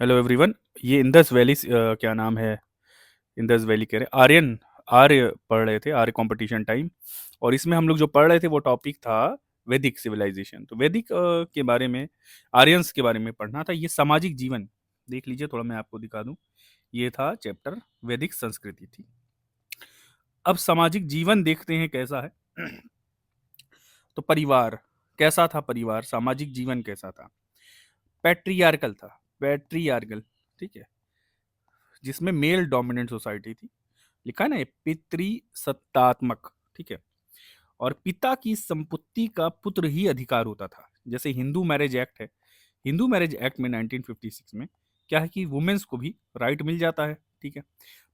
Hello everyone. ये Indus valley क्या नाम है? इंडस वैली कह रहे आर्यन आर्य पढ़ रहे थे, आर्य कंपटीशन टाइम। और इसमें हम लोग जो पढ़ रहे थे वो टॉपिक था वैदिक सिविलाइजेशन। तो वैदिक के बारे में, आर्यंस के बारे में पढ़ना था। ये सामाजिक जीवन देख लीजिए, थोड़ा मैं आपको दिखा दूं। ये था चैप्टर, वैदिक संस्कृति थी। अब सामाजिक जीवन देखते हैं कैसा है। तो परिवार कैसा था? परिवार सामाजिक जीवन कैसा था? पैट्रियार्कल था, पैट्रियार्कल। ठीक है, जिसमें मेल डोमिनेंट सोसाइटी थी। लिखा है ना, ये पितृ सत्तात्मक। ठीक है। और पिता की संपत्ति का पुत्र ही अधिकार होता था। जैसे हिंदू मैरिज एक्ट है, हिंदू मैरिज एक्ट में 1956 में क्या है कि वुमेन्स को भी राइट मिल जाता है। ठीक है।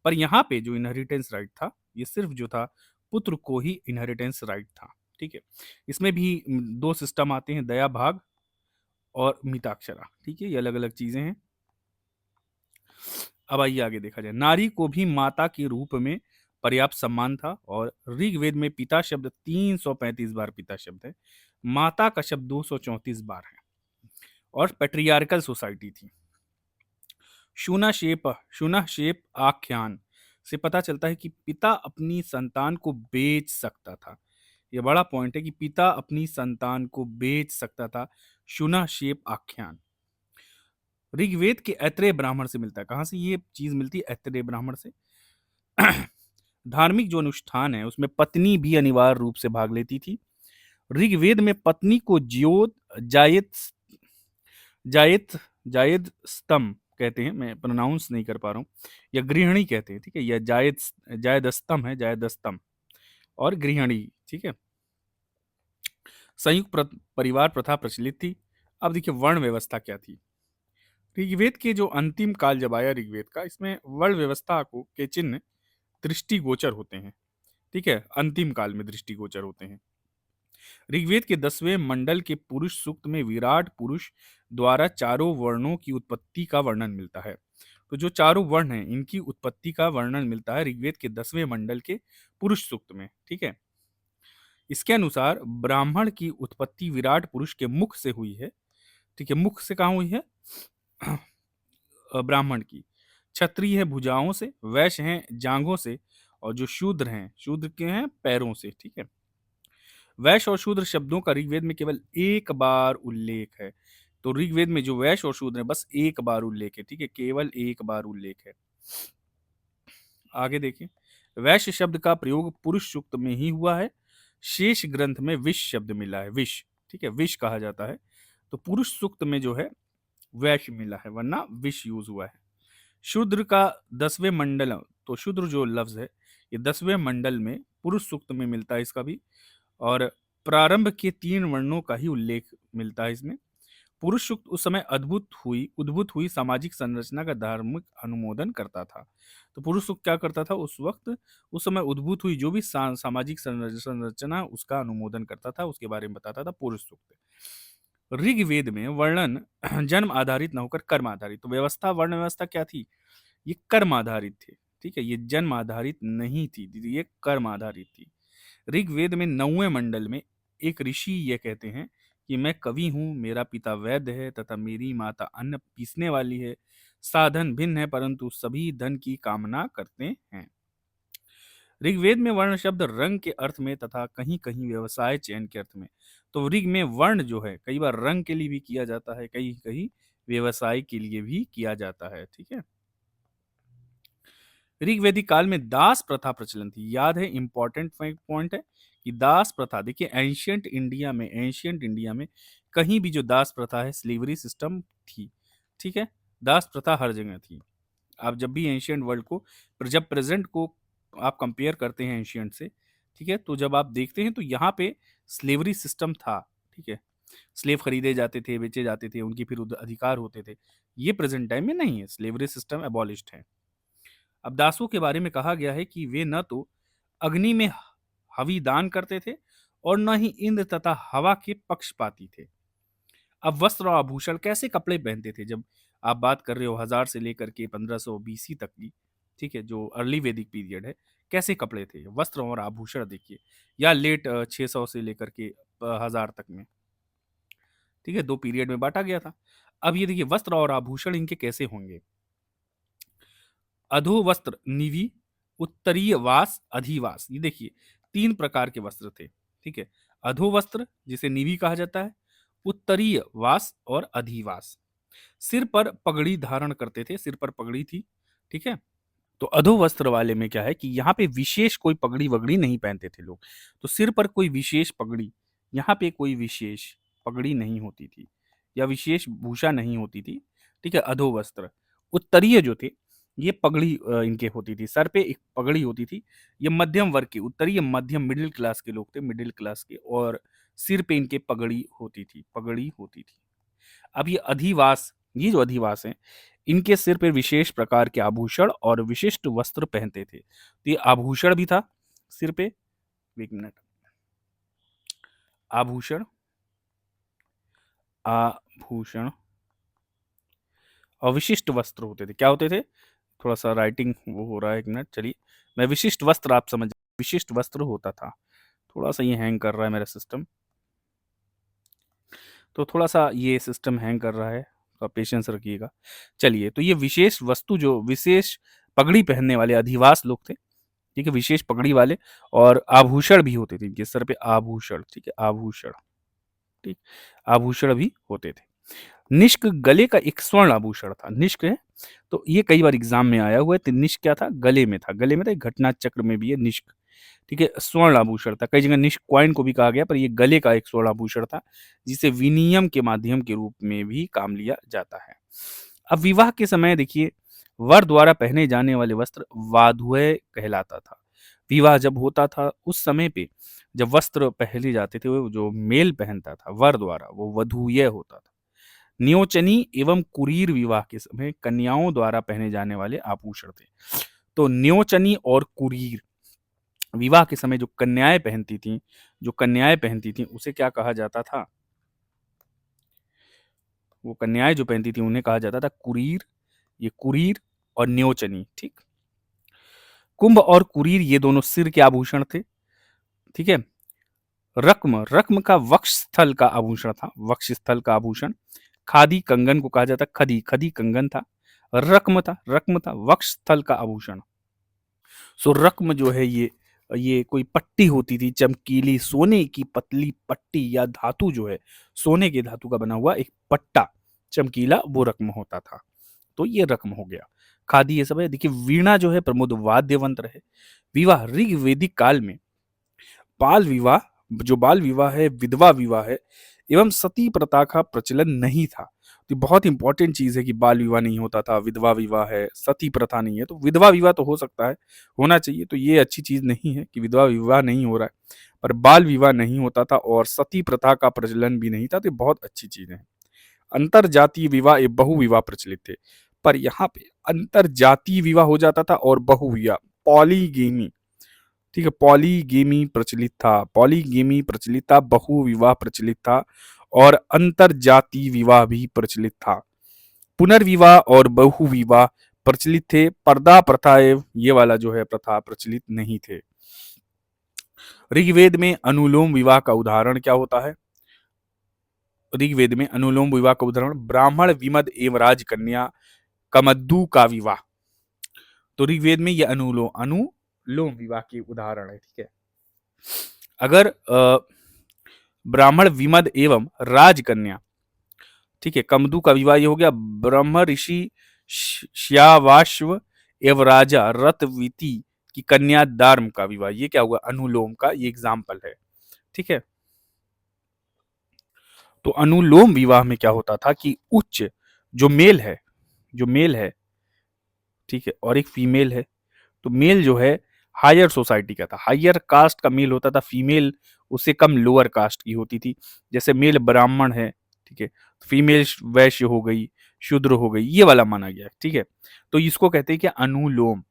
पर यहाँ पे जो इनहेरिटेंस राइट था, ये सिर्फ जो था पुत्र को ही इनहेरिटेंस राइट था। ठीक है। इसमें भी दो सिस्टम आते हैं, दया भाग और मिताक्षरा। ठीक है, ये अलग अलग चीजें हैं। अब आइए आगे देखा जाए। नारी को भी माता के रूप में पर्याप्त सम्मान था। और ऋग्वेद में पिता शब्द 335 बार पिता शब्द है, माता का शब्द 234 बार है। और पेट्रियार्कल सोसाइटी थी। शूना शेप आख्यान से पता चलता है कि पिता अपनी संतान को बेच सकता था। यह बड़ा पॉइंट है कि पिता अपनी संतान को बेच सकता था। शूना शेप आख्यान ऋग्वेद के ऐत्रेय ब्राह्मण से मिलता है। कहां से ये चीज मिलती है? ऐत्रेय ब्राह्मण से। धार्मिक जो अनुष्ठान है उसमें पत्नी भी अनिवार्य रूप से भाग लेती थी। ऋग्वेद में पत्नी को ज्योत जायत जायत जायद स्तंभ कहते हैं। मैं प्रोनाउंस नहीं कर पा रहा हूँ। या गृहिणी कहते हैं। ठीक है, यह जायद जायद स्तंभ है, जायद स्तंभ और गृहिणी। ठीक है। संयुक्त परिवार प्रथा प्रचलित थी। अब देखिए वर्ण व्यवस्था क्या थी। ऋग्वेद के जो अंतिम काल जब आया ऋग्वेद का, इसमें वर्ण व्यवस्था को के चिन्ह दृष्टिगोचर होते हैं। ठीक है, अंतिम काल में दृष्टिगोचर होते हैं। ऋग्वेद के 10वें मंडल के पुरुष सूक्त में विराट पुरुष द्वारा चारों वर्णों की उत्पत्ति का वर्णन मिलता है। तो जो चारों वर्ण हैं इनकी उत्पत्ति का वर्णन मिलता है ऋग्वेद के 10वें मंडल के पुरुष सूक्त में। ठीक है। इसके अनुसार ब्राह्मण की उत्पत्ति विराट पुरुष के मुख से हुई है। ठीक है, मुख से कहाँ हुई है? ब्राह्मण की। क्षत्रिय है भुजाओं से, वैश्य हैं जांघों से, और जो शूद्र हैं, शूद्र के हैं पैरों से। ठीक है। वैश्य और शूद्र शब्दों का ऋग्वेद में केवल एक बार उल्लेख है। तो ऋग्वेद में जो वैश्य और शूद्र है बस एक बार उल्लेख है। ठीक है, केवल एक बार उल्लेख है। आगे देखिए, वैश्य शब्द का प्रयोग पुरुष सूक्त में ही हुआ है। शेष ग्रंथ में विष शब्द मिला है, विष। ठीक है, विष कहा जाता है। तो पुरुष सूक्त में जो है वैश्य मिला है, वरना विष यूज हुआ है। शूद्र का 10वें मंडल, तो शूद्र जो लफ्ज है ये 10वें मंडल में पुरुष सूक्त में मिलता है इसका भी। और प्रारंभ के 3 वर्णों का ही उल्लेख मिलता है इसमें। पुरुष सूक्त उस समय उद्भूत हुई सामाजिक संरचना का धार्मिक अनुमोदन करता था। तो पुरुष सूक्त क्या करता था उस वक्त? उस समय उद्भूत हुई जो भी सामाजिक संरचना उसका अनुमोदन करता था, उसके बारे में बताता था पुरुष सूक्त। ऋग्वेद में वर्णन जन्म आधारित न होकर कर्म आधारित। तो व्यवस्था, वर्ण व्यवस्था क्या थी? ये कर्म आधारित थी। ठीक है, ये जन्म आधारित नहीं थी, ये कर्म आधारित थी। ऋग्वेद में 9वें मंडल में एक ऋषि ये कहते हैं कि मैं कवि हूँ, मेरा पिता वैद्य है तथा मेरी माता अन्न पीसने वाली है। साधन भिन्न है परंतु सभी धन की कामना करते हैं। ऋग्वेद में वर्ण शब्द रंग के अर्थ में तथा कहीं कहीं व्यवसाय चयन के अर्थ में। तो ऋग में वर्ण जो है कई बार रंग के लिए भी किया जाता है, कहीं कहीं व्यवसाय के लिए भी किया जाता है। ठीक है। ऋग्वेदिक काल में दास प्रथा प्रचलन थी। याद है, इंपॉर्टेंट पॉइंट है कि दास प्रथा, देखिए एंशियंट इंडिया में कहीं भी जो दास प्रथा है, स्लेवरी सिस्टम थी। ठीक है, दास प्रथा हर जगह थी। आप जब भी एंशियंट वर्ल्ड को, जब प्रेजेंट को आप कंपेयर करते हैं एंशियंट से, ठीक है, तो जब आप देखते हैं तो यहाँ पे स्लेवरी सिस्टम था। ठीक है, स्लेव खरीदे जाते थे, बेचे जाते थे, उनकी फिर अधिकार होते थे। ये प्रेजेंट टाइम में नहीं है, स्लेवरी सिस्टम एबॉलिश्ड है। अब दासों के बारे में कहा गया है कि वे न तो अग्नि में हवि दान करते थे और न ही इंद्र तथा हवा के पक्षपाती थे। अब वस्त्र और आभूषण, कैसे कपड़े पहनते थे? जब आप बात कर रहे हो 1000 से लेकर के 1500 बीसी तक की, ठीक है, जो अर्ली वैदिक पीरियड है, कैसे कपड़े थे, वस्त्र और आभूषण देखिए। या लेट 600 से लेकर के 1000 तक में। ठीक है, 2 पीरियड में बांटा गया था। अब ये देखिए वस्त्र और आभूषण इनके कैसे होंगे। अधो वस्त्र निवि, उत्तरीय वास, अधिवास। ये देखिए 3 प्रकार के वस्त्र थे, ठीक है? अधो वस्त्र जिसे निवि कहा जाता है, उत्तरीय वास और अधिवास। सिर पर पगड़ी धारण करते थे, सिर पर पगड़ी थी, ठीक है? तो अधो वस्त्र वाले में क्या है कि यहाँ पे विशेष कोई पगड़ी-वगड़ी नहीं पहनते थे लोग। तो सिर पर कोई विशेष पगड़ी, यहाँ पे कोई विशेष पगड़ी नहीं होती थी या विशेष भूषा नहीं होती थी, ठीक है? अधो वस्त्र। उत्तरीय जो थे, ये पगड़ी इनके होती थी, सर पे एक पगड़ी होती थी। ये मध्यम वर्ग के, उत्तरीय मध्यम मिडल क्लास के लोग थे, मिडल क्लास के, और सिर पे इनके पगड़ी होती थी। अब ये अधिवास, ये जो अधिवास हैं, इनके सिर पे विशेष प्रकार के आभूषण और विशिष्ट वस्त्र पहनते थे। तो ये आभूषण भी था सिर पे, 1 मिनट, आभूषण, आभूषण और विशिष्ट वस्त्र होते थे। क्या होते थे? थोड़ा-सा राइटिंग वो हो रहा है, 1 मिनट, चलिए। मैं विशिष्ट वस्त्र, आप समझ, विशिष्ट वस्त्र होता था। थोड़ा-सा ये हैंग कर रहा है मेरा सिस्टम। तो थोड़ा-सा ये सिस्टम हैंग कर रहा है, तो आप पेशेंस रखिएगा। चलिए, तो ये विशेष वस्तु जो विशेष पगड़ी पहनने वाले अधिवास लोग थे, ठीक है? विशेष पगड़ी वाले, और आभूषण भी होते थे इनके सर पे, आभूषण, ठीक है? आभूषण, ठीक? आभूषण भी होते थे। निष्क गले का एक स्वर्ण आभूषण था। निष्क है, तो ये कई बार एग्ज़ाम में आया हुआ है, तो निष्क क्या था? गले में था। गले में था, घटना चक्र में भी है निष्क, ठीक है? स्वर्ण आभूषण था। कई जगह निष्क कॉइन को भी कहा गया, पर ये गले का एक स्वर्ण आभूषण था, जिसे विनिमय के माध्यम के रूप में भी काम लिया जाता है। अब विवाह के समय देखिए, वर द्वारा पहने जाने वाले वस्त्र वाधूय कहलाता था। विवाह जब होता था, उस समय पे जब वस्त्र पहने जाते थे, वो जो मेल पहनता था वर द्वारा, वो वधूय होता था। न्योचनी एवं कुरीर विवाह के समय कन्याओं द्वारा पहने जाने वाले आभूषण थे। तो न्योचनी और कुरीर विवाह के समय जो कन्याएं पहनती थीं, उसे क्या कहा जाता था? वो कन्याएं जो पहनती थी, उन्हें कहा जाता था कुरीर। ये कुरीर और न्योचनी, ठीक? कुंभ और कुरीर ये दोनों सिर के आभूषण थे, ठीक है? रक्म, रक्म का वक्ष स्थल का आभूषण था, वक्ष स्थल का आभूषण। खादी, कंगन को कहा जाता, खदी, खदी कंगन था। रक्म था वक्ष स्थल का आभूषण। सो रक्म जो है, ये कोई पट्टी होती थी, चमकीली सोने की पतली पट्टी, या धातु जो है, सोने के धातु का बना हुआ एक पट्टा, चमकीला, वो रक्म होता था। तो ये रक्म हो गया। खादी ये सब है। देखिए वीणा जो है प्रमुख वाद्य यंत्र है। विवाह ऋग्वेदिक काल में बाल विवाह, जो बाल विवाह है, विधवा विवाह है, एवं सती प्रथा का प्रचलन नहीं था। तो बहुत इंपॉर्टेंट चीज है कि बाल विवाह नहीं होता था, विधवा विवाह है, सती प्रथा नहीं है। तो विधवा विवाह तो हो सकता है, होना चाहिए, तो ये अच्छी चीज नहीं है कि विधवा विवाह नहीं हो रहा है, पर बाल विवाह नहीं होता था और सती प्रथा का प्रचलन भी नहीं था, तो ये बहुत अच्छी चीज है। अंतर जातीय विवाह एवं बहु विवाह प्रचलित थे, पर यहाँ पे अंतर जातीय विवाह हो जाता था और बहु विवाह, पॉलीगेमी, ठीक है? पॉलीगेमी प्रचलित था, पॉलीगेमी प्रचलित था, बहु विवाह प्रचलित था, और अंतर जातीय विवाह भी प्रचलित था। पुनर्विवाह और बहु विवाह प्रचलित थे, पर्दा प्रथा एवं ये वाला जो है प्रथा प्रचलित नहीं थे। ऋग्वेद में अनुलोम विवाह का उदाहरण क्या होता है? ऋग्वेद में अनुलोम विवाह का उदाहरण ब्राह्मण विमद एवं राजकन्या कमद्दू का विवाह। तो ऋग्वेद में ये अनुलोम विवाह के उदाहरण है, ठीक है? अगर ब्राह्मण विमद एवं राजकन्या, ठीक है, कमदू का विवाह ये हो गया। ब्रह्म ऋषि श्यावाश्व एवं राजा रतवीति की कन्या दार्म का विवाह, ये क्या हुआ? अनुलोम का ये एग्जाम्पल है, ठीक है? तो अनुलोम विवाह में क्या होता था कि उच्च जो मेल है, जो मेल है, ठीक है, और एक फीमेल है, तो मेल जो है हायर सोसाइटी का था, हायर कास्ट का मेल होता था, फीमेल उससे कम लोअर कास्ट की होती थी। जैसे मेल ब्राह्मण है, ठीक है, फीमेल वैश्य हो गई, शूद्र हो गई, ये वाला माना गया, ठीक है? तो इसको कहते हैं कि अनुलोम,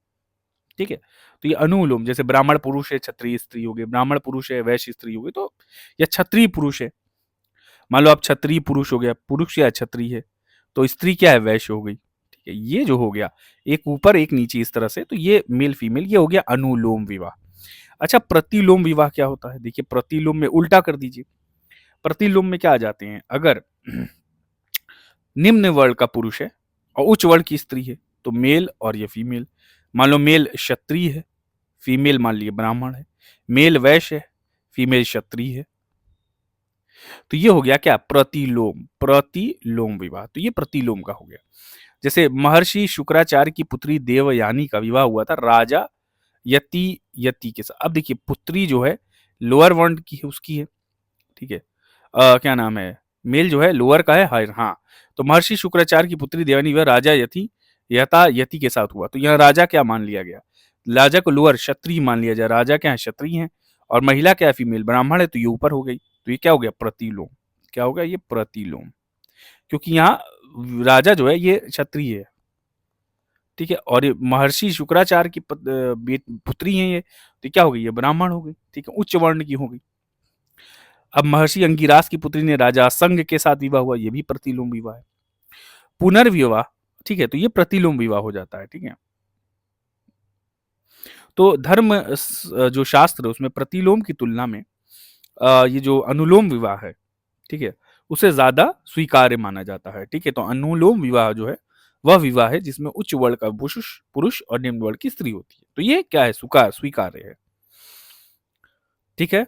ठीक है? तो ये अनुलोम, जैसे ब्राह्मण पुरुष है, क्षत्रिय स्त्री हो गई, ब्राह्मण पुरुष है, वैश्य स्त्री हो गई, तो या क्षत्रिय पुरुष है, मान लो आप क्षत्रिय पुरुष हो गया, पुरुष या क्षत्रिय है, तो स्त्री क्या है? वैश्य हो गई, ठीक है? ये जो हो गया, एक ऊपर एक नीचे इस तरह से, तो ये मेल फीमेल, ये हो गया अनुलोम विवाह। अच्छा, प्रतिलोम विवाह क्या होता है? देखिए प्रतिलोम में उल्टा कर दीजिए। प्रतिलोम में क्या आ जाते हैं? अगर निम्न वर्ण का पुरुष है और उच्च वर्ण की स्त्री है, तो मेल और ये फीमेल। मान लो मेल क्षत्रिय है, फीमेल मान लिया ब्राह्मण है। मेल वैश्य है, फीमेल क्षत्रिय है। तो ये हो गया क्या, प्रतिलोम, प्रतिलोम विवाह। तो ये प्रतिलोम का हो गया। जैसे महर्षि शुक्राचार्य की पुत्री देवयानी का विवाह हुआ था राजा यति यति के साथ। अब देखिए पुत्री जो है लोअर वर्ण की है, उसकी है, ठीक है। क्या नाम है, मेल जो है लोअर का है, हायर, हाँ। तो महर्षि शुक्राचार्य की पुत्री देवयानी वह राजा यति के साथ हुआ। तो यहाँ राजा क्या मान लिया गया, राजा को लोअर क्षत्रिय मान लिया जाए, राजा क्या है क्षत्रिय है, और महिला क्या है फीमेल ब्राह्मण है, तो ये ऊपर हो गई। तो ये क्या हो गया, प्रतिलोम। क्या होगा, ये प्रतिलोम, क्योंकि यहाँ राजा जो है ये क्षत्रिय है, ठीक है, और ये महर्षि शुक्राचार्य की पुत्री है ये, तो क्या हो गई, ये ब्राह्मण हो गई, ठीक है, उच्च वर्ण की हो गई। अब महर्षि अंगिरास की पुत्री ने राजा संघ के साथ विवाह हुआ, ये भी प्रतिलोम विवाह है। पुनर्विवाह, ठीक है, तो ये प्रतिलोम विवाह हो जाता है, ठीक है। तो धर्म जो शास्त्र है उसमें प्रतिलोम की तुलना में ये जो अनुलोम विवाह है, ठीक है, उसे ज्यादा स्वीकार्य माना जाता है, ठीक है। तो अनुलोम विवाह जो है वह विवाह है जिसमें उच्च वर्ण का पुरुष पुरुष और निम्न वर्ण की स्त्री होती है। तो ये क्या है, स्वीकार्य है, ठीक है।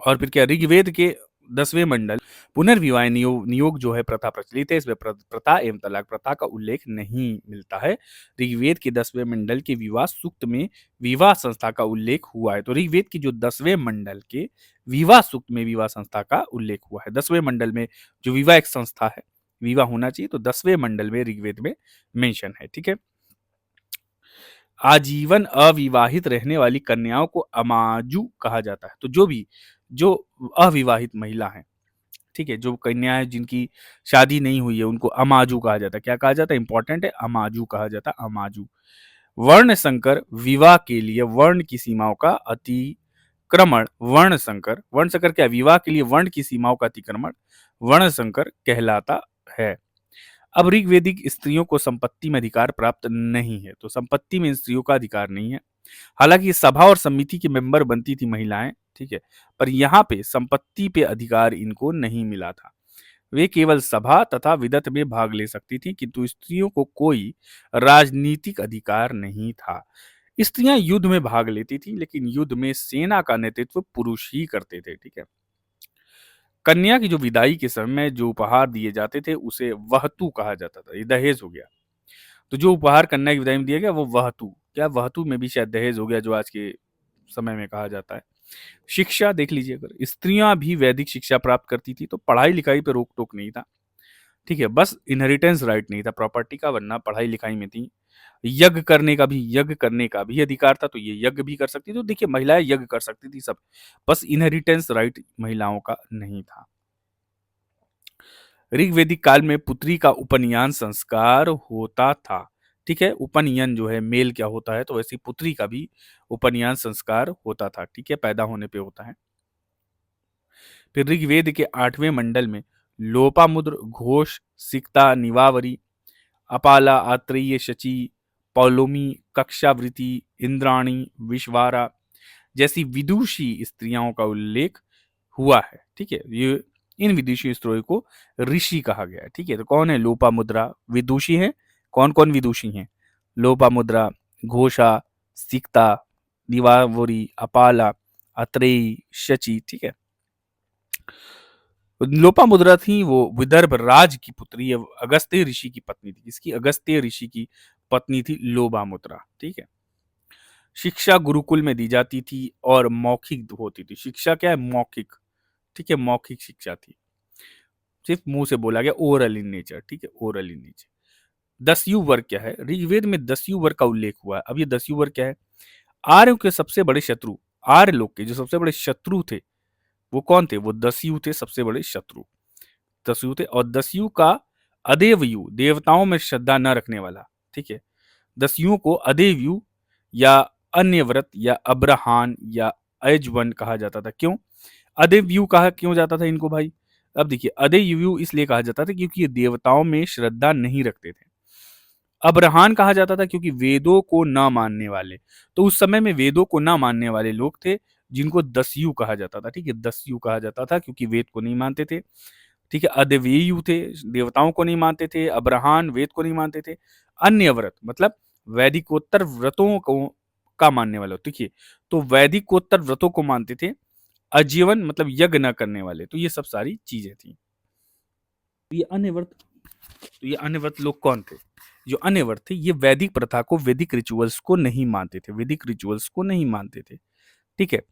और फिर क्या, ऋग्वेद के 10वें मंडल पुनर्विवाह नियोग जो है प्रथा प्रचलित है, इसमें प्रथा एवं तलाक प्रथा का उल्लेख नहीं मिलता है। ऋग्वेद के 10वें मंडल के विवाह सूक्त में विवाह संस्था का उल्लेख हुआ है। तो ऋग्वेद की जो 10वें मंडल के विवाह सूक्त में विवाह संस्था का उल्लेख हुआ है। 10वें मंडल में जो विवाह एक संस्था है, विवाह होना चाहिए, तो 10वें मंडल में ऋग्वेद में मेंशन है, ठीक है। आजीवन अविवाहित रहने वाली कन्याओं को अमाजु कहा जाता है। तो जो अविवाहित महिला है, ठीक है, जो कन्याएं जिनकी शादी नहीं हुई है, उनको अमाजु कहा जाता है। क्या कहा जाता है, इंपॉर्टेंट है, अमाजु कहा जाता है, अमाजु। वर्ण संकर विवाह के लिए वर्ण की सीमाओं का अतिक्रमण वर्ण संकर क्या, विवाह के लिए वर्ण की सीमाओं का अतिक्रमण वर्ण संकर कहलाता है। अब ऋग्वेदिक स्त्रियों को संपत्ति में अधिकार प्राप्त नहीं है, तो संपत्ति में स्त्रियों का अधिकार नहीं है। हालांकि सभा और समिति की मेंबर बनती थी महिलाएं, ठीक है, पर यहाँ पे संपत्ति पे अधिकार इनको नहीं मिला था। वे केवल सभा तथा विदत में भाग ले सकती थी, किंतु स्त्रियों को कोई राजनीतिक अधिकार नहीं था। स्त्रियां युद्ध में भाग लेती थी, लेकिन युद्ध में सेना का नेतृत्व पुरुष ही करते थे, ठीक है। कन्या की जो विदाई के समय जो उपहार दिए जाते थे उसे वहतु कहा जाता था, ये दहेज हो गया। तो जो उपहार कन्या की विदाई में दिया गया वो वहतु, क्या वहतु में भी शायद दहेज हो गया, जो आज के समय में कहा जाता है। शिक्षा देख लीजिए, अगर स्त्रियां भी वैदिक शिक्षा प्राप्त करती थी तो पढ़ाई लिखाई पे रोक टोक नहीं था, ठीक है, बस इनहेरिटेंस राइट नहीं था प्रॉपर्टी का, वरना पढ़ाई लिखाई में थी। यज्ञ करने का भी अधिकार था, तो ये यज्ञ भी कर सकती थी। तो देखिए महिलाएं यज्ञ कर सकती थी सब, बस इनहेरिटेंस राइट महिलाओं का नहीं था। ऋग्वेदिक काल में पुत्री का उपनयन संस्कार होता था, ठीक है। उपनयन जो है मेल क्या होता है, तो वैसे पुत्री का भी उपनयन संस्कार होता था, ठीक है, पैदा होने पे होता है। फिर ऋग्वेद के 8वें मंडल में लोपामुद्र, घोष, सिक्ता, निवावरी, अपाला, आत्रेय, शची, पौलोमी, कक्षावृति, इंद्राणी, विश्वारा जैसी विदुषी स्त्रियों का उल्लेख हुआ है, ठीक है। ये इन विदुषी स्त्रियों को ऋषि कहा गया है, ठीक है। तो कौन है, लोपामुद्रा विदुषी है। कौन कौन विदुषी हैं, लोपामुद्रा, घोषा, सिक्ता, निवावरी, अपाला, अत्रेयी, शची, ठीक है। लोपामुद्रा थी वो विदर्भ राज की पुत्री, अगस्त्य ऋषि की पत्नी थी। इसकी अगस्त्य ऋषि की पत्नी थी लोपामुद्रा, ठीक है। शिक्षा गुरुकुल में दी जाती थी और मौखिक होती थी। शिक्षा क्या है, मौखिक, ठीक है, मौखिक शिक्षा थी, सिर्फ मुंह से बोला गया, ओरल इन नेचर, ठीक है, ओरल इन नेचर। दस्यु वर्ग क्या है, ऋग्वेद में दस्यु वर्ग का उल्लेख हुआ है। अब ये दस्यु वर्ग क्या है, आर्य के सबसे बड़े शत्रु, आर्य लोग के जो सबसे बड़े शत्रु थे वो कौन थे, वो दस्यु थे, सबसे बड़े शत्रु दस्यु थे। और दस्यु का अदेवयु, देवताओं में श्रद्धा न रखने वाला, ठीक है, दस्युओं को अदेवयु या अन्य व्रत या अब्रहान या अयजवन कहा जाता था। क्यों अदेवयु कहा क्यों जाता था इनको भाई, अब देखिए अदेवयु इसलिए कहा जाता था क्योंकि ये देवताओं में श्रद्धा नहीं रखते थे। अब्रहान कहा जाता था क्योंकि वेदों को न मानने वाले, तो उस समय में वेदों को न मानने वाले लोग थे जिनको दस्यु कहा जाता था, ठीक है, दस्यु कहा जाता था क्योंकि वेद को नहीं मानते थे। ठीक है, अद्वितीय थे, देवताओं को नहीं मानते थे, अब्राहम वेद को नहीं मानते थे। अन्य व्रत मतलब वैदिकोत्तर व्रतों को का मानने वाले, देखिए, तो वैदिकोत्तर व्रतों को मानते थे। अजीवन मतलब यज्ञ न करने वाले, तो ये सब सारी चीजें थी। तो ये अन्य व्रत, तो ये अन्य व्रत लोग कौन थे? जो अन्य व्रत थे ये वैदिक प्रथा को, वैदिक रिचुअल्स को नहीं मानते थे, वैदिक रिचुअल्स को नहीं मानते थे। ठीक है,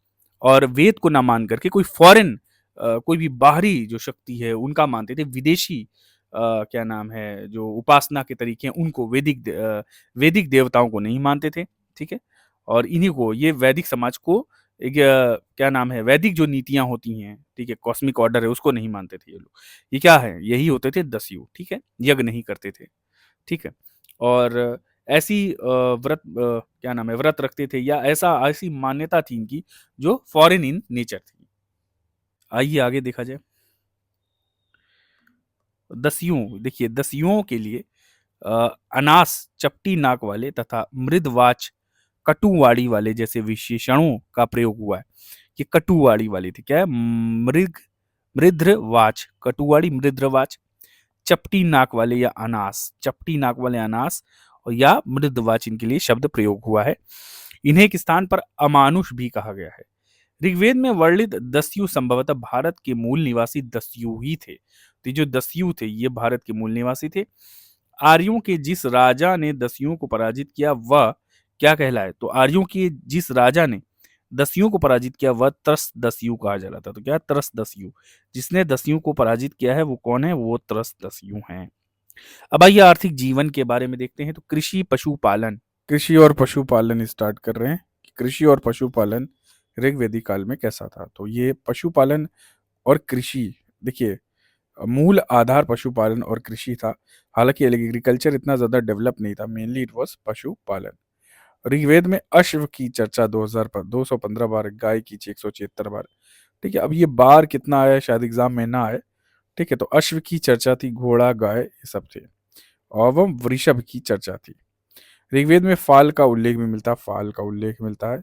और वेद को ना मान करके कोई फॉरेन कोई भी बाहरी जो शक्ति है उनका मानते थे, विदेशी क्या नाम है जो उपासना के तरीके हैं उनको, वैदिक देवताओं को नहीं मानते थे। ठीक है, और इन्हीं को ये वैदिक समाज को एक क्या नाम है, वैदिक जो नीतियां होती हैं, ठीक है, कॉस्मिक ऑर्डर है, उसको नहीं मानते थे ये लोग। ये क्या है, यही होते थे दस्यु। ठीक है, यज्ञ नहीं करते थे। ठीक है, और ऐसी व्रत क्या नाम है, व्रत रखते थे, या ऐसी मान्यता थी इनकी जो फॉरेन इन नेचर थी। आइए आगे देखा जाए। दस्युओं, देखिए दस्युओं के लिए अनास, चपटी नाक वाले तथा मृदवाच, कटुवाड़ी वाले जैसे विशेषणों का प्रयोग हुआ है। ये कटुवाड़ी वाली थी, क्या है, मृद्रवाच, कटुवाड़ी मृद्रवाच, चपटी नाक वाले या अनास, चपटी नाक वाले अनास, और या मृदवाच, इनके लिए शब्द प्रयोग हुआ है। इन्हें एक स्थान पर अमानुष भी कहा गया है। ऋग्वेद में वर्णित दस्यु संभवतः भारत के मूल निवासी दस्यु ही थे। तो ये जो दस्यु थे ये भारत के मूल निवासी थे। आर्यों के जिस राजा ने दस्युओं को पराजित किया वह क्या कहलाए? तो आर्यों के जिस राजा ने दस्युओं को पराजित किया वह त्रस दस्यु कहा जा रहा था। तो क्या, त्रस दस्यु, जिसने दस्युओं को पराजित किया है वो कौन है? वो त्रस दस्यु हैं। अब आइए आर्थिक जीवन के बारे में देखते हैं। तो कृषि पशुपालन, कृषि और पशुपालन स्टार्ट कर रहे हैं। कृषि और पशुपालन ऋग्वेदिक काल में कैसा था? तो ये पशुपालन और कृषि, देखिए, मूल आधार पशुपालन और कृषि था। हालांकि एग्रीकल्चर इतना ज्यादा डेवलप नहीं था, मेनली इट वाज पशुपालन। ऋग्वेद में अश्व की चर्चा 215 बार, गाय की 176 बार। ठीक है, अब ये बार कितना आया शायद एग्जाम में ना आए। ठीक है, तो अश्व की चर्चा थी, घोड़ा, गाय, ये सब थे। और वृषभ की चर्चा थी। ऋग्वेद में फाल का उल्लेख भी मिलता है, फाल का उल्लेख मिलता है,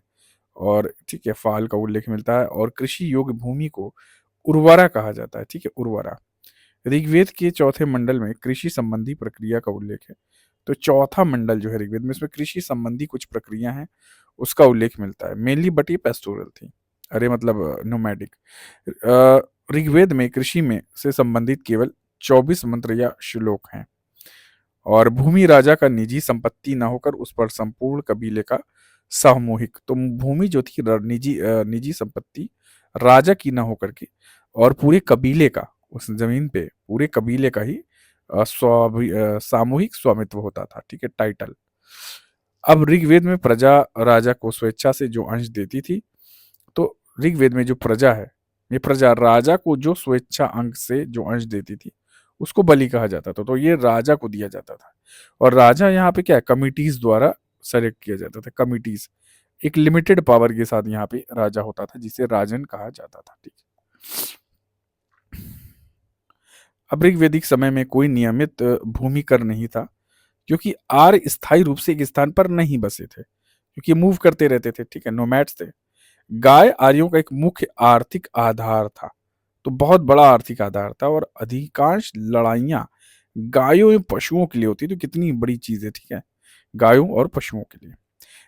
और ठीक है, फाल का उल्लेख मिलता है, और कृषि योग्य भूमि को उर्वरा कहा जाता है। ठीक है, उर्वरा। ऋग्वेद के चौथे मंडल में कृषि संबंधी प्रक्रिया का उल्लेख है। तो चौथा मंडल जो है ऋग्वेद में, इसमें कृषि संबंधी कुछ प्रक्रिया हैं उसका उल्लेख मिलता है मेनली, बट ये पेस्टोरल थी, अरे मतलब नोमैडिक। ऋग्वेद में कृषि में से संबंधित केवल 24 मंत्र या श्लोक हैं, और भूमि राजा का निजी संपत्ति ना होकर उस पर संपूर्ण कबीले का सामूहिक, तो भूमि जो थी निजी संपत्ति राजा की ना होकर के, और पूरे कबीले का, उस जमीन पे पूरे कबीले का ही सामूहिक स्वामित्व होता था। ठीक है, टाइटल। अब ऋग्वेद में प्रजा राजा को स्वेच्छा से जो अंश देती थी, तो ऋग्वेद में जो प्रजा है, ये प्रजा राजा को जो स्वेच्छा अंक से जो अंश देती थी उसको बलि कहा जाता था। तो ये राजा को दिया जाता था, और राजा यहाँ पे क्या है, कमिटीज द्वारा सेलेक्ट किया जाता था। कमिटीज एक लिमिटेड पावर के साथ यहाँ पे राजा होता था, जिसे राजन कहा जाता था। ठीक है, अब ऋग्वेदिक समय में कोई नियमित भूमि कर नहीं था, क्योंकि आर्य स्थायी रूप से एक स्थान पर नहीं बसे थे, क्योंकि मूव करते रहते थे। ठीक है, नोमैड्स थे। गाय आर्यों का एक मुख्य आर्थिक आधार था, तो बहुत बड़ा आर्थिक आधार था, और अधिकांश लड़ाइयां गायों एवं पशुओं के लिए होती। तो कितनी बड़ी चीज है, ठीक है, गायों और पशुओं के लिए।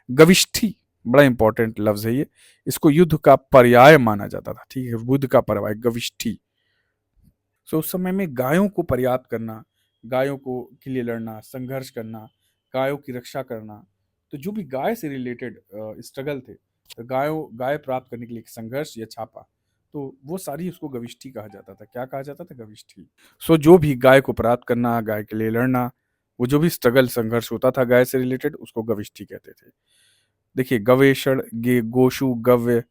गविष्ठी बड़ा इंपॉर्टेंट लफ्ज है ये, इसको युद्ध का पर्याय माना जाता था। ठीक है, युद्ध का पर्याय गविष्ठी। सो उस समय में गायों को पर्याप्त करना, गायों को के लिए लड़ना, संघर्ष करना, गायों की रक्षा करना, तो जो भी गाय से रिलेटेड स्ट्रगल थे, तो गाय प्राप्त करने के लिए एक संघर्ष या छापा, तो वो सारी उसको गविष्ठी कहा जाता था। क्या कहा जाता था? गविष्ठी। सो जो भी गाय को प्राप्त करना, गाय के लिए लड़ना, वो जो भी स्ट्रगल संघर्ष होता था गाय से रिलेटेड, उसको गविष्ठी कहते थे। देखिए, गवेषण, गोशु, गव्य,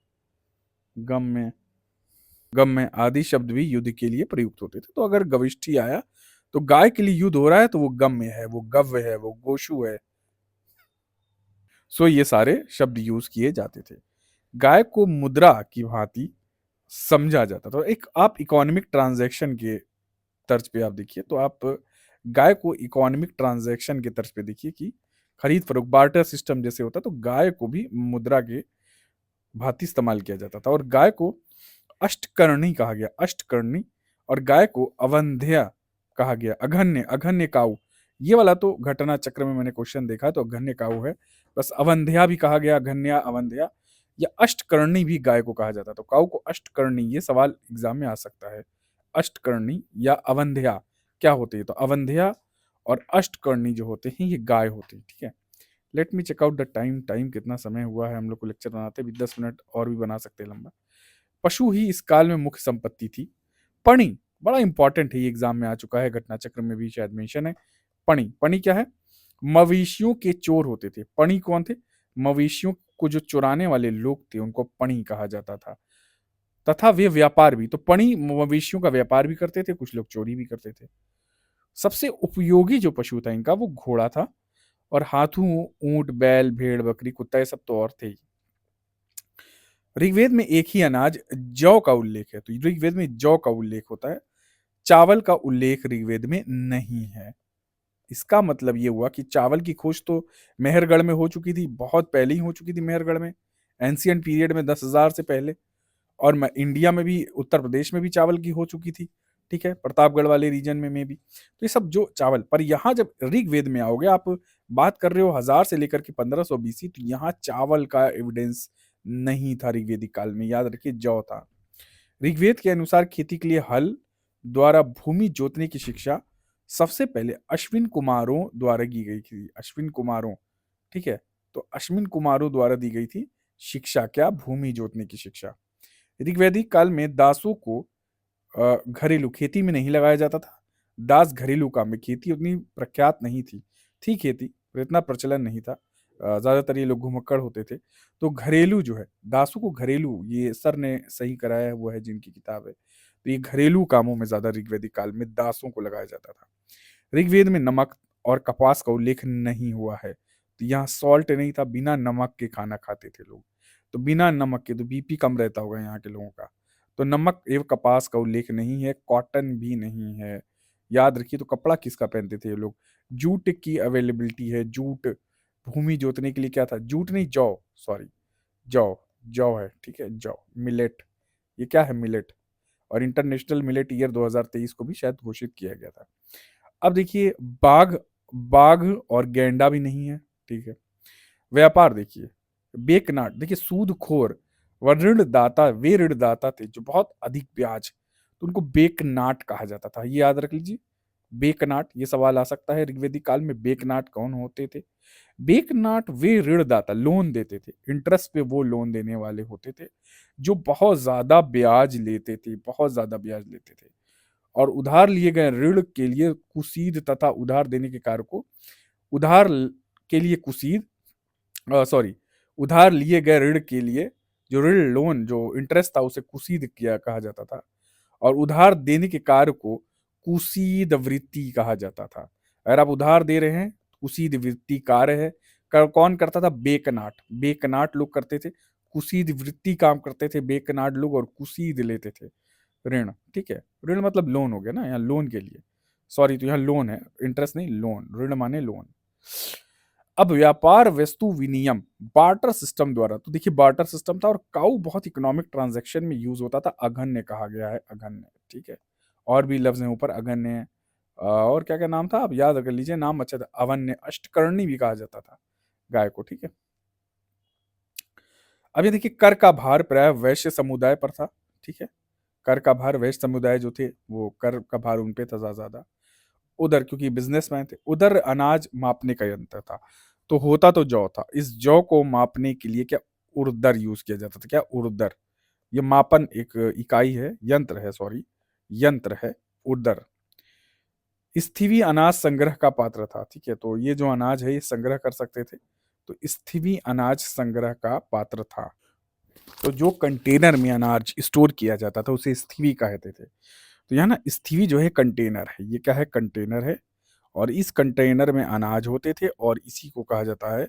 गम में आदि शब्द भी युद्ध के लिए प्रयुक्त होते थे। तो अगर गविष्ठी आया तो गाय के लिए युद्ध हो रहा है, तो वो गम्य है, वो गव्य है, वो गोशु है। सो ये सारे शब्द यूज किए जाते थे। गाय को मुद्रा की भांति समझा जाता था। एक आप इकोनॉमिक ट्रांजैक्शन के तर्ज पे आप देखिए, तो आप गाय को इकोनॉमिक ट्रांजैक्शन के तर्ज पे देखिए कि खरीद फरोख्त, बार्टर सिस्टम जैसे होता, तो गाय को भी मुद्रा के भांति इस्तेमाल किया जाता था। और गाय को अष्टकर्णी कहा गया, अष्टकर्णी, और गाय को अवंध्या कहा गया। अघन्य, अघन्य काऊ, ये वाला तो घटना चक्र में मैंने क्वेश्चन देखा तो अघन्य काऊ है। बस अवंध्या भी कहा गया, अघन्या, अवंध्या। या अष्टकर्णी भी गाय को कहा जाता, तो काऊ को अष्टकर्णी, ये सवाल एग्जाम में आ सकता है। अष्टकर्णी या अवंध्या क्या होते हैं, तो अवंध्या और अष्टकर्णी जो होते हैं ये गाय होते हैं, ठीक है। Let me check out the time, time कितना समय हुआ है, हम लोग को लेक्चर बनाते भी 10 मिनट और भी बना सकते हैं लंबा। पशु ही इस काल में मुख्य संपत्ति थी। पणी बड़ा इंपॉर्टेंट है, ये एग्जाम में आ चुका है, घटना चक्र में भी शायद मेंशन है। पणी, पणी क्या है, मवेशियों के चोर होते थे। पणी कौन थे, मवेशियों को जो चुराने वाले लोग थे उनको पणी कहा जाता था। तथा वे व्यापार भी, तो पणी मवेशियों का व्यापार भी करते थे, कुछ लोग चोरी भी करते थे। सबसे उपयोगी जो पशु था इनका वो घोड़ा था, और हाथों, ऊंट, बैल, भेड़, बकरी, कुत्ता, ये सब तो और थे ही। ऋग्वेद में एक ही अनाज जौ का उल्लेख है, तो ऋग्वेद में जौ का उल्लेख होता है, चावल का उल्लेख ऋग्वेद में नहीं है। इसका मतलब ये हुआ कि चावल की खोज तो मेहरगढ़ में हो चुकी थी, बहुत पहले ही हो चुकी थी मेहरगढ़ में, एंशियंट पीरियड में 10,000 से पहले। और इंडिया में भी, उत्तर प्रदेश में भी चावल की हो चुकी थी, ठीक है, प्रतापगढ़ वाले रीजन में भी। तो ये सब जो चावल, पर यहाँ जब ऋग्वेद में आओगे आप, बात कर रहे हो 1000 से लेकर के 1500 बीसी, तो यहाँ चावल का एविडेंस नहीं था ऋग्वेदिक काल में, याद रखिए जौ था। ऋग्वेद के अनुसार खेती के लिए हल द्वारा भूमि जोतने की शिक्षा सबसे पहले अश्विन कुमारों द्वारा की गई थी। अश्विन कुमारों, ठीक है, तो अश्विन कुमारों द्वारा दी गई थी शिक्षा, क्या, भूमि जोतने की शिक्षा। ऋग्वैदिक काल में दासों को घरेलू खेती में नहीं लगाया जाता था। दास घरेलू काम में, खेती उतनी प्रख्यात नहीं थी, थी खेती पर इतना प्रचलन नहीं था, ज्यादातर ये लोग घुमक्कड़ होते थे। तो घरेलू जो है, दासों को घरेलू, ये सर ने सही कराया है, वो है जिनकी किताब है, तो ये घरेलू कामों में ज्यादा ऋग्वैदिक काल में दासों को लगाया जाता था। ऋग्वेद में नमक और कपास का उल्लेख नहीं हुआ है, तो यहाँ सॉल्ट नहीं था, बिना नमक के खाना खाते थे लोग, तो बिना नमक के, तो बीपी कम रहता होगा यहाँ के लोगों का। तो नमक एवं कपास का उल्लेख नहीं है, कॉटन भी नहीं है। याद रखिए, तो कपड़ा किसका पहनते थे ये लोग, जूट की अवेलेबिलिटी है, जूट भूमि जोतने के लिए क्या था, जूट नहीं, जौ, सॉरी, जौ, जौ है, ठीक है, जौ, मिलेट, ये क्या है, मिलेट। और इंटरनेशनल मिलेट ईयर 2023 को भी शायद घोषित किया गया था। अब देखिए, बाघ, बाघ और गैंडा भी नहीं है, ठीक है। व्यापार देखिए, बेकनाट, देखिए सूदखोर व ऋणदाता, वे ऋणदाता थे जो बहुत अधिक ब्याज, तो उनको बेकनाट कहा जाता था, ये याद रख लीजिए। बेकनाट, ये सवाल आ सकता है ऋग्वेदिक काल में बेकनाट कौन होते थे। बेकनाट वे ऋणदाता, लोन देते थे, इंटरेस्ट पे वो लोन देने वाले होते थे जो बहुत ज्यादा ब्याज लेते थे, बहुत ज्यादा ब्याज लेते थे। और उधार लिए गए ऋण के लिए कुसीद तथा उधार देने के कार्य को, उधार के लिए कुसीद, सॉरी, उधार लिए गए ऋण के लिए जो ऋण, लोन, जो इंटरेस्ट था उसे कुसीद किया कहा जाता था। और उधार देने के कार्य को कुसीद वृत्ति कहा जाता था। अगर आप उधार दे रहे हैं, कुसीद वृत्ति कार्य है। कौन करता था, बेकनाट, बेकनाट लोग करते थे। कुसीद वृत्ति काम करते थे बेकनाट लोग, और कुसीद लेते थे ऋण, ठीक है। ऋण मतलब लोन हो गया ना, यहाँ लोन के लिए, सॉरी, तो यहाँ लोन है, इंटरेस्ट नहीं, लोन, ऋण माने लोन। अब व्यापार वस्तु विनिमय बार्टर सिस्टम द्वारा, तो देखिए बार्टर सिस्टम था, और काऊ बहुत इकोनॉमिक ट्रांजैक्शन में यूज होता था, अघन्य कहा गया है, अघन्य, ठीक है। और भी लफ्ज हैं ऊपर, अघन्य है, और क्या क्या नाम था आप याद कर लीजिए, नाम अच्छा था, अवन्य, अष्टकर्णी भी कहा जाता था गाय को, ठीक है। अब ये देखिए, कर का भार प्राय वैश्य समुदाय पर था, ठीक है। कर का भार, वैश्य समुदाय जो थे वो कर का भार उन पे था ज्यादा। उधर, क्योंकि बिजनेसमैन थे, उधर अनाज मापने का यंत्र था, तो होता तो जौ था। इस जौ को मापने के लिए क्या, उर्दर यूज किया जाता था, क्या, उर्दर, ये मापन एक इकाई है, यंत्र है, सॉरी, यंत्र है, उर्दर। स्थिवी अनाज संग्रह का पात्र था, ठीक है, तो ये जो अनाज है ये संग्रह कर सकते थे, तो स्थिवी अनाज संग्रह का पात्र था। तो जो कंटेनर में अनाज स्टोर किया जाता था उसे स्थिवी कहते थे। तो यहाँ ना, स्थिवी जो है कंटेनर है, ये क्या है, कंटेनर है, और इस कंटेनर में अनाज होते थे, और इसी को कहा जाता है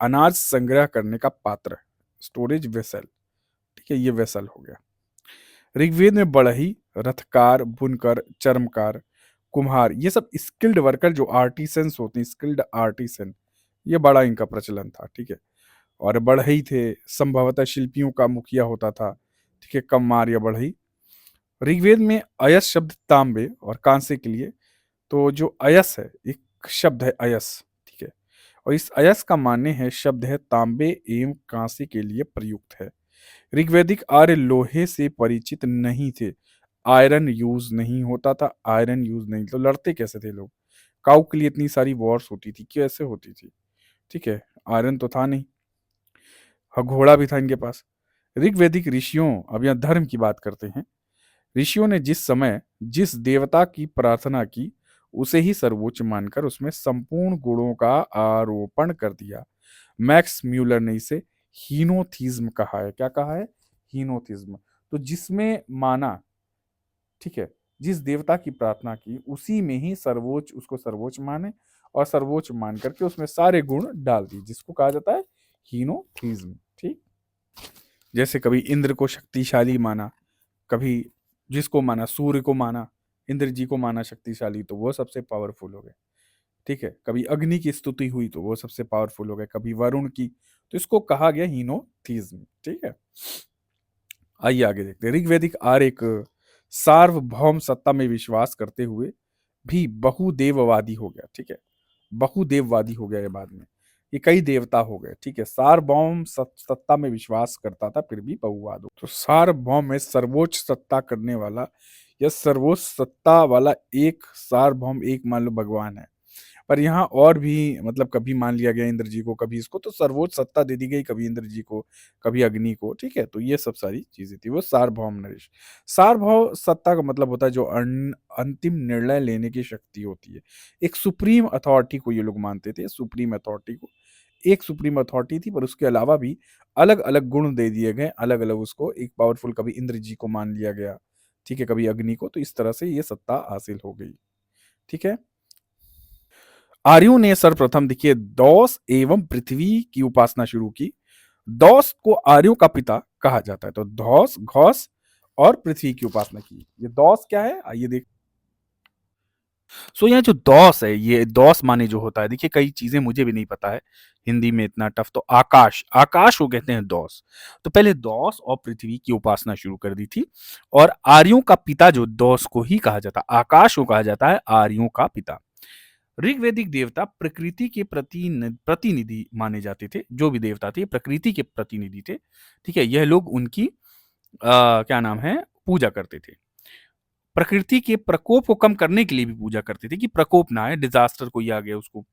अनाज संग्रह करने का पात्र, स्टोरेज वेसल, ठीक है, ये वेसल हो गया। ऋग्वेद में बढ़ई, रथकार, बुनकर, चर्मकार, कुम्हार, ये सब स्किल्ड वर्कर जो आर्टिसंस होते हैं, स्किल्ड आर्टिसन, ये बड़ा इनका प्रचलन था, ठीक है। और बढ़ई थे, संभवतः शिल्पियों का मुखिया होता था, ठीक है, कम्मार या बढ़ई। ऋग्वेद में अयस शब्द तांबे और कांसे के लिए, तो जो अयस है एक शब्द है अयस, ठीक है, और इस अयस का मान्य है शब्द है तांबे एवं कांसे के लिए प्रयुक्त है। ऋग्वैदिक आर्य लोहे से परिचित नहीं थे, आयरन यूज नहीं होता था, आयरन यूज नहीं, तो लड़ते कैसे थे लोग? काऊ के लिए इतनी सारी वॉर्स होती थी, कैसे होती थी? ठीक है, आयरन तो था नहीं, हाँ, घोड़ा भी था इनके पास। ऋग्वैदिक ऋषियों, अब यहाँ धर्म की बात करते हैं, ऋषियों ने जिस समय जिस देवता की प्रार्थना की उसे ही सर्वोच्च मानकर उसमें संपूर्ण गुणों का आरोपण कर दिया। मैक्स म्यूलर ने इसे हीनोथिज्म कहा है। क्या कहा है? हीनोथिज्म। तो जिसमें माना, ठीक है, जिस देवता की प्रार्थना की उसी में ही सर्वोच्च, उसको सर्वोच्च माने और सर्वोच्च मान करके उसमें सारे गुण डाल दिए, जिसको कहा जाता है हीनोथिज्म। ठीक, जैसे कभी इंद्र को शक्तिशाली माना, कभी जिसको माना, सूर्य को माना, इंद्र जी को माना शक्तिशाली, तो वो सबसे पावरफुल हो गए। ठीक है, कभी अग्नि की स्तुति हुई तो वो सबसे पावरफुल हो गए, कभी वरुण की, तो इसको कहा गया हीनोथिज्म। ठीक है, आइए आगे देखते हैं। ऋग्वैदिक आर्य एक सार्वभौम सत्ता में विश्वास करते हुए भी बहुदेववादी हो गया। ठीक है, बहुदेववादी हो गया ये बाद में, ये कई देवता हो गए। ठीक है, सार्वभौम सत्ता में विश्वास करता था फिर भी बहुवाद हो, तो सार्वभौम में सर्वोच्च सत्ता करने वाला या सर्वोच्च सत्ता वाला एक सार्वभौम, एक मान लो भगवान है, पर यहाँ और भी मतलब कभी मान लिया गया इंद्र जी को, कभी इसको, तो सर्वोच्च सत्ता दे दी गई कभी इंद्र जी को, कभी अग्नि को। ठीक है, तो ये सब सारी चीजें थी, वो सार्वभौम नरेश। सार्वभौम सत्ता का मतलब होता है जो अंतिम निर्णय लेने की शक्ति होती है। एक सुप्रीम अथॉरिटी को ये लोग मानते थे, सुप्रीम अथॉरिटी को, एक सुप्रीम अथॉरिटी थी, पर उसके अलावा भी अलग अलग गुण दे दिए गए, अलग अलग उसको एक पावरफुल, कभी इंद्र जी को मान लिया गया, ठीक है, कभी अग्नि को, तो इस तरह से ये सत्ता हासिल हो गई। ठीक है, आर्यों ने सर्वप्रथम देखिए दौस एवं पृथ्वी की उपासना शुरू की। दौस को आर्यों का पिता कहा जाता है, तो धौस, घौस और पृथ्वी की उपासना की। ये दौस क्या है, आइए देख। सो यहाँ जो दौस है, ये दौस माने जो होता है, देखिए कई चीजें मुझे भी नहीं पता है हिंदी में इतना टफ, तो आकाश, आकाश को कहते हैं दौस। तो पहले दौस और पृथ्वी की उपासना शुरू कर दी थी, और आर्यों का पिता जो दौस को ही कहा जाता, आकाश को कहा जाता है आर्यों का पिता। ऋग्वैदिक देवता प्रकृति के प्रतिनिधि माने जाते थे, जो भी देवता थे प्रकृति के प्रतिनिधि थे। ठीक है, यह लोग उनकी क्या नाम है, पूजा करते थे। प्रकृति के प्रकोप को कम करने के लिए भी पूजा करते थे कि प्रकोप ना आए, डिजास्टर कोई आ गया उसको।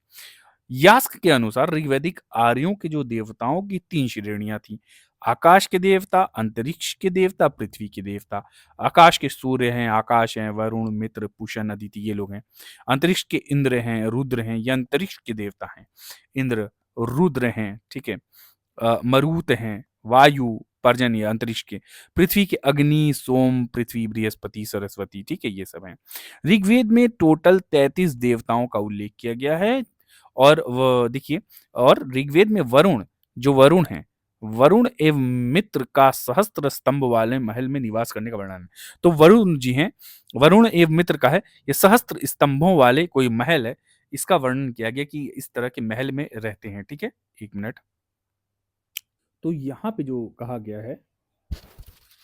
यास्क के अनुसार ऋग्वैदिक आर्यों के जो देवताओं की 3 श्रेणियां थी। आकाश के देवता, अंतरिक्ष के देवता, पृथ्वी के देवता। आकाश के सूर्य हैं, आकाश हैं, वरुण, मित्र, पुषण, अदिति, ये लोग हैं। अंतरिक्ष के इंद्र हैं, रुद्र हैं, ये अंतरिक्ष के देवता हैं। इंद्र, रुद्र हैं, ठीक है, मरुत हैं, वायु, पर्जन्य अंतरिक्ष के। पृथ्वी के अग्नि, सोम, पृथ्वी, बृहस्पति, सरस्वती, ठीक है, ये सब हैं। ऋग्वेद में टोटल 33 देवताओं का उल्लेख किया गया है। और वो देखिए, और ऋग्वेद में वरुण, जो वरुण है, वरुण एवं मित्र का सहस्त्र स्तंभ वाले महल में निवास करने का वर्णन है। तो वरुण जी हैं, वरुण एवं मित्र का है, ये सहस्त्र स्तंभों वाले कोई महल है, इसका वर्णन किया गया कि इस तरह के महल में रहते हैं। ठीक है, एक मिनट। तो यहाँ पे जो कहा गया है,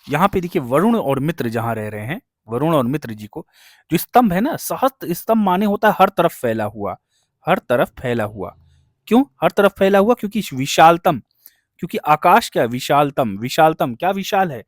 यहाँ पे देखिए वरुण और मित्र जहाँ रह रहे हैं, वरुण और मित्र जी को, जो स्तंभ है ना, सहस्त्र स्तंभ माने होता है हर तरफ फैला हुआ, हर तरफ फैला हुआ। क्यों हर तरफ फैला हुआ? क्योंकि विशालतम, क्योंकि आकाश क्या विशालतम, विशालतम क्या विशाल है,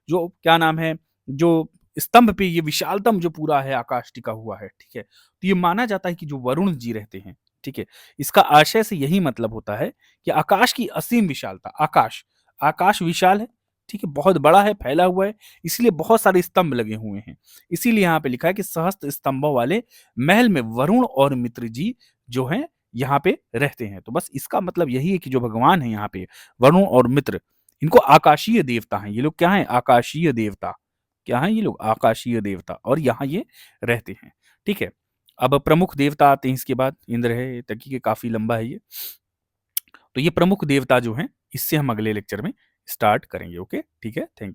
जो क्या नाम है, जो स्तंभ पे ये विशालतम जो पूरा है आकाश टिका हुआ है। ठीक है, तो ये माना जाता है कि जो वरुण जी रहते हैं, ठीक है, इसका आशय से यही मतलब होता है कि आकाश की असीम विशालता, आकाश, आकाश विशाल है, ठीक है, बहुत बड़ा है, फैला हुआ है, इसलिए बहुत सारे स्तंभ लगे हुए हैं। इसीलिए यहाँ पे लिखा है कि सहस्त्र स्तंभों वाले महल में वरुण और मित्र जी जो हैं यहाँ पे रहते हैं। तो बस इसका मतलब यही है कि जो भगवान है यहाँ पे, वरुण और मित्र, इनको आकाशीय देवता हैं। ये लोग क्या हैं? आकाशीय देवता। क्या हैं ये लोग? आकाशीय देवता, और यहाँ ये रहते हैं। ठीक है, अब प्रमुख देवता आते हैं इसके बाद। इंद्र है, तकी के काफी लंबा है ये। तो ये प्रमुख देवता जो हैं, इससे हम अगले लेक्चर में स्टार्ट करेंगे। ओके, ठीक है, थैंक यू।